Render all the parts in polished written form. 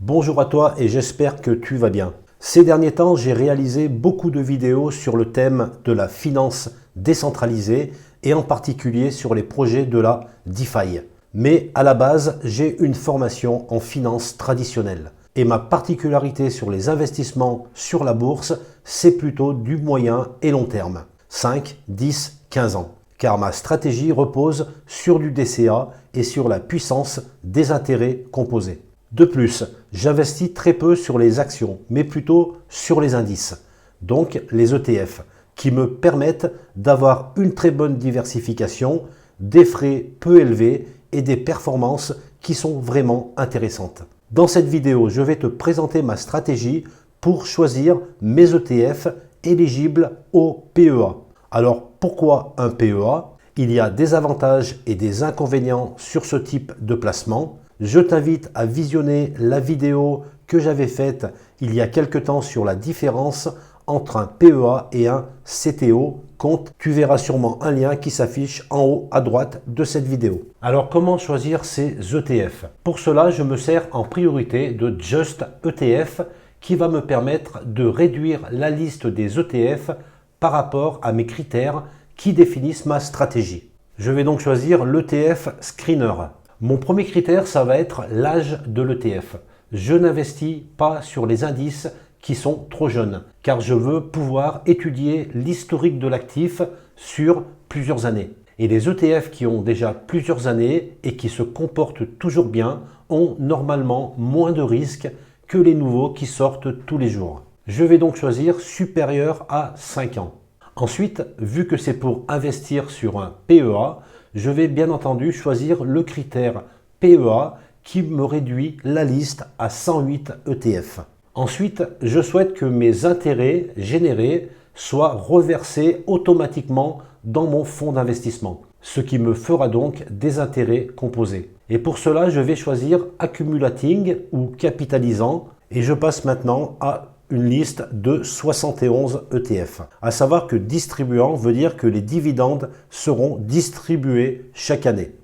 Bonjour à toi et j'espère que tu vas bien. Ces derniers temps, j'ai réalisé beaucoup de vidéos sur le thème de la finance décentralisée et en particulier sur les projets de la DeFi. Mais à la base, j'ai une formation en finance traditionnelle. Et ma particularité sur les investissements sur la bourse, c'est plutôt du moyen et long terme. 5, 10, 15 ans. Car ma stratégie repose sur du DCA et sur la puissance des intérêts composés. De plus, j'investis très peu sur les actions, mais plutôt sur les indices, donc les ETF, qui me permettent d'avoir une très bonne diversification, des frais peu élevés et des performances qui sont vraiment intéressantes. Dans cette vidéo, je vais te présenter ma stratégie pour choisir mes ETF éligibles au PEA. Alors, pourquoi un PEA? Il y a des avantages et des inconvénients sur ce type de placement. Je t'invite à visionner la vidéo que j'avais faite il y a quelque temps sur la différence entre un PEA et un CTO, compte. Tu verras sûrement un lien qui s'affiche en haut à droite de cette vidéo. Alors comment choisir ces ETF? Pour cela, je me sers en priorité de Just ETF qui va me permettre de réduire la liste des ETF par rapport à mes critères qui définissent ma stratégie. Je vais donc choisir l'ETF Screener. Mon premier critère, ça va être l'âge de l'ETF. Je n'investis pas sur les indices qui sont trop jeunes, car je veux pouvoir étudier l'historique de l'actif sur plusieurs années. Et les ETF qui ont déjà plusieurs années et qui se comportent toujours bien ont normalement moins de risques que les nouveaux qui sortent tous les jours. Je vais donc choisir supérieur à 5 ans. Ensuite, vu que c'est pour investir sur un PEA, je vais bien entendu choisir le critère PEA qui me réduit la liste à 108 ETF. Ensuite, je souhaite que mes intérêts générés soient reversés automatiquement dans mon fonds d'investissement, ce qui me fera donc des intérêts composés. Et pour cela, je vais choisir accumulating ou capitalisant et je passe maintenant à une liste de 71 ETF. À savoir que distribuant veut dire que les dividendes seront distribués chaque année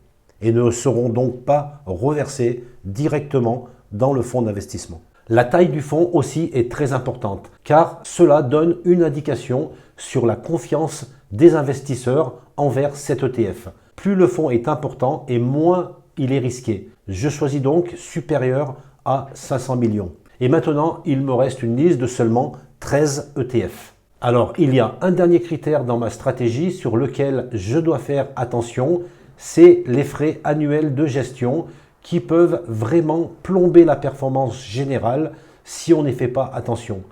et ne seront donc pas reversés directement dans le fonds d'investissement. La taille du fonds aussi est très importante car cela donne une indication sur la confiance des investisseurs envers cet ETF. Plus le fonds est important et moins il est risqué. Je choisis donc supérieur à 500 millions. Et maintenant, il me reste une liste de seulement 13 ETF. Alors, il y a un dernier critère dans ma stratégie sur lequel je dois faire attention, c'est les frais annuels de gestion qui peuvent vraiment plomber la performance générale si on n'y fait pas attention.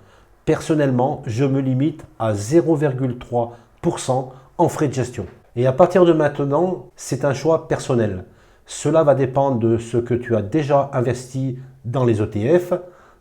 Personnellement, je me limite à 0,3% en frais de gestion. Et à partir de maintenant, c'est un choix personnel. Cela va dépendre de ce que tu as déjà investi dans les ETF,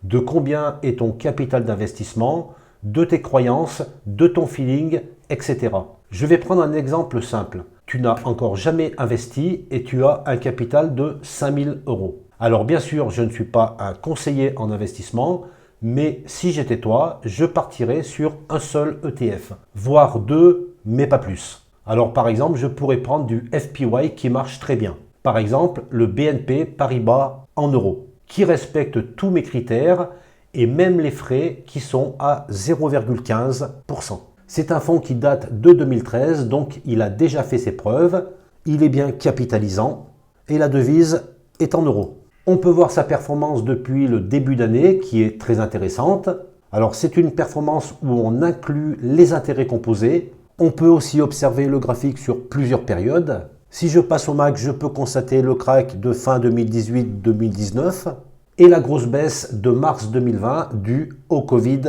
de combien est ton capital d'investissement, de tes croyances, de ton feeling, etc. Je vais prendre un exemple simple. Tu n'as encore jamais investi et tu as un capital de 5 000 euros. Alors bien sûr, je ne suis pas un conseiller en investissement, mais si j'étais toi, je partirais sur un seul ETF, voire deux, mais pas plus. Alors par exemple, je pourrais prendre du FPY qui marche très bien. Par exemple, le BNP Paribas en euros, qui respecte tous mes critères et même les frais qui sont à 0,15%. C'est un fonds qui date de 2013, donc il a déjà fait ses preuves, il est bien capitalisant et la devise est en euros. On peut voir sa performance depuis le début d'année qui est très intéressante. Alors c'est une performance où on inclut les intérêts composés. On peut aussi observer le graphique sur plusieurs périodes. Si je passe au max, je peux constater le crack de fin 2018-2019 et la grosse baisse de mars 2020 due au Covid.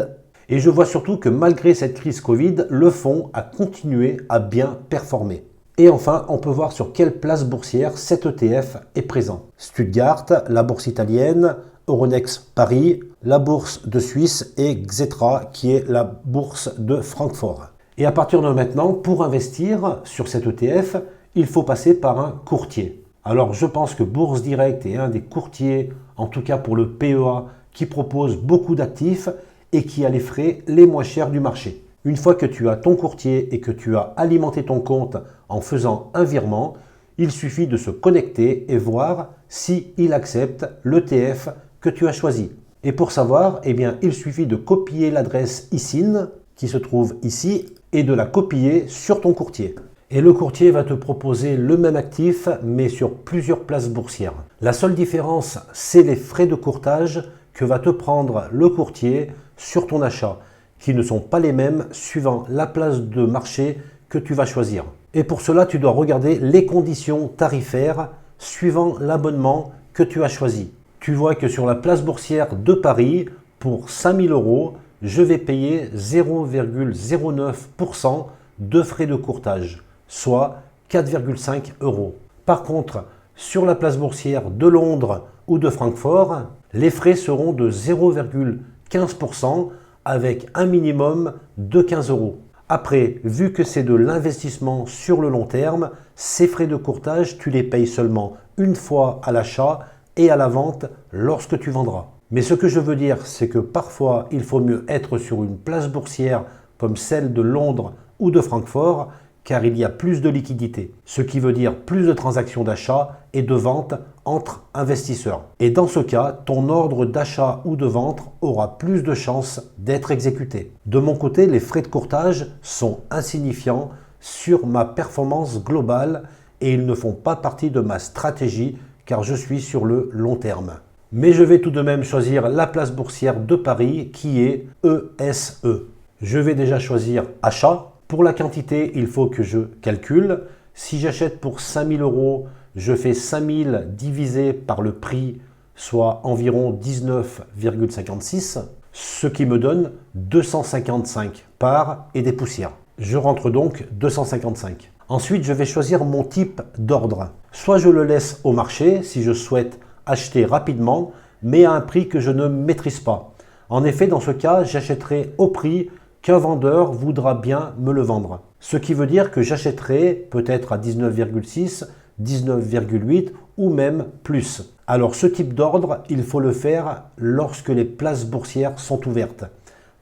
Et je vois surtout que malgré cette crise Covid, le fonds a continué à bien performer. Et enfin, on peut voir sur quelle place boursière cet ETF est présent. Stuttgart, la bourse italienne, Euronext Paris, la bourse de Suisse et Xetra qui est la bourse de Francfort. Et à partir de maintenant, pour investir sur cet ETF, il faut passer par un courtier. Alors je pense que Bourse Direct est un des courtiers, en tout cas pour le PEA, qui propose beaucoup d'actifs et qui a les frais les moins chers du marché. Une fois que tu as ton courtier et que tu as alimenté ton compte en faisant un virement, il suffit de se connecter et voir s'il accepte l'ETF que tu as choisi. Et pour savoir, eh bien, il suffit de copier l'adresse ISIN qui se trouve ici et de la copier sur ton courtier. Et le courtier va te proposer le même actif mais sur plusieurs places boursières. La seule différence, c'est les frais de courtage que va te prendre le courtier sur ton achat, qui ne sont pas les mêmes suivant la place de marché que tu vas choisir. Et pour cela, tu dois regarder les conditions tarifaires suivant l'abonnement que tu as choisi. Tu vois que sur la place boursière de Paris, pour 5000 €, je vais payer 0,09% de frais de courtage, soit 4,5 €. Par contre, sur la place boursière de Londres ou de Francfort, les frais seront de 0,15% avec un minimum de 15 €. Après, vu que c'est de l'investissement sur le long terme, ces frais de courtage, tu les payes seulement une fois à l'achat et à la vente lorsque tu vendras. Mais ce que je veux dire, c'est que parfois, il faut mieux être sur une place boursière comme celle de Londres ou de Francfort, car il y a plus de liquidité, ce qui veut dire plus de transactions d'achat et de vente entre investisseurs. Et dans ce cas, ton ordre d'achat ou de vente aura plus de chances d'être exécuté. De mon côté, les frais de courtage sont insignifiants sur ma performance globale et ils ne font pas partie de ma stratégie car je suis sur le long terme. Mais je vais tout de même choisir la place boursière de Paris qui est ESE. Je vais déjà choisir achat. Pour la quantité, il faut que je calcule. Si j'achète pour 5000 €, je fais 5000 divisé par le prix, soit environ 19,56, ce qui me donne 255 parts et des poussières. Je rentre donc 255. Ensuite, je vais choisir mon type d'ordre. Soit je le laisse au marché si je souhaite acheter rapidement, mais à un prix que je ne maîtrise pas. En effet, dans ce cas, j'achèterai au prix qu'un vendeur voudra bien me le vendre. Ce qui veut dire que j'achèterai peut-être à 19,6, 19,8 ou même plus. Alors ce type d'ordre, il faut le faire lorsque les places boursières sont ouvertes.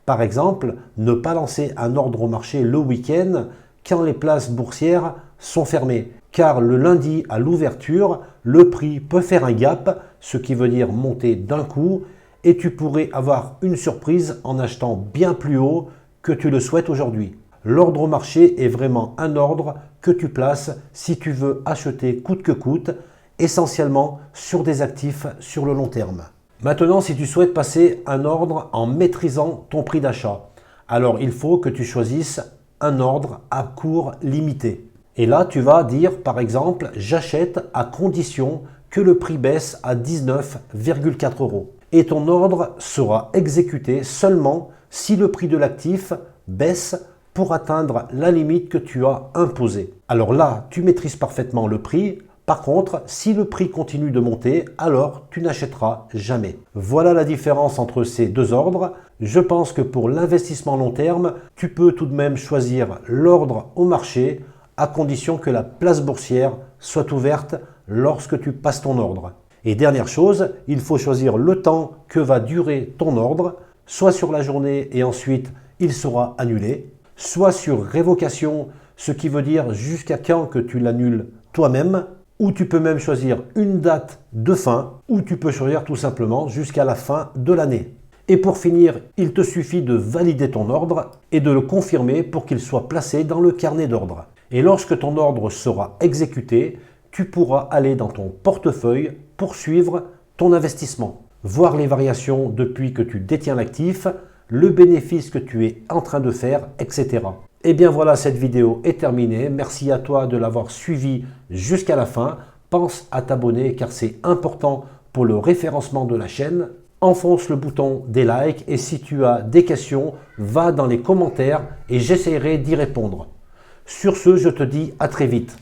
Par exemple, ne pas lancer un ordre au marché le week-end quand les places boursières sont fermées. Car le lundi à l'ouverture, le prix peut faire un gap, ce qui veut dire monter d'un coup, et tu pourrais avoir une surprise en achetant bien plus haut que tu le souhaites aujourd'hui. L'ordre au marché est vraiment un ordre que tu places si tu veux acheter coûte que coûte, essentiellement sur des actifs sur le long terme. Maintenant, si tu souhaites passer un ordre en maîtrisant ton prix d'achat, alors il faut que tu choisisses un ordre à cours limité. Et là, tu vas dire par exemple, j'achète à condition que le prix baisse à 19,4 €. Et ton ordre sera exécuté seulement si le prix de l'actif baisse pour atteindre la limite que tu as imposée. Alors là, tu maîtrises parfaitement le prix. Par contre, si le prix continue de monter, alors tu n'achèteras jamais. Voilà la différence entre ces deux ordres. Je pense que pour l'investissement long terme, tu peux tout de même choisir l'ordre au marché à condition que la place boursière soit ouverte lorsque tu passes ton ordre. Et dernière chose, il faut choisir le temps que va durer ton ordre, soit sur la journée et ensuite il sera annulé, soit sur révocation, ce qui veut dire jusqu'à quand que tu l'annules toi-même, ou tu peux même choisir une date de fin, ou tu peux choisir tout simplement jusqu'à la fin de l'année. Et pour finir, il te suffit de valider ton ordre et de le confirmer pour qu'il soit placé dans le carnet d'ordre. Et lorsque ton ordre sera exécuté, tu pourras aller dans ton portefeuille pour suivre ton investissement, voir les variations depuis que tu détiens l'actif, le bénéfice que tu es en train de faire, etc. Et bien voilà, cette vidéo est terminée. Merci à toi de l'avoir suivi jusqu'à la fin. Pense à t'abonner car c'est important pour le référencement de la chaîne. Enfonce le bouton des likes et si tu as des questions, va dans les commentaires et j'essaierai d'y répondre. Sur ce, je te dis à très vite.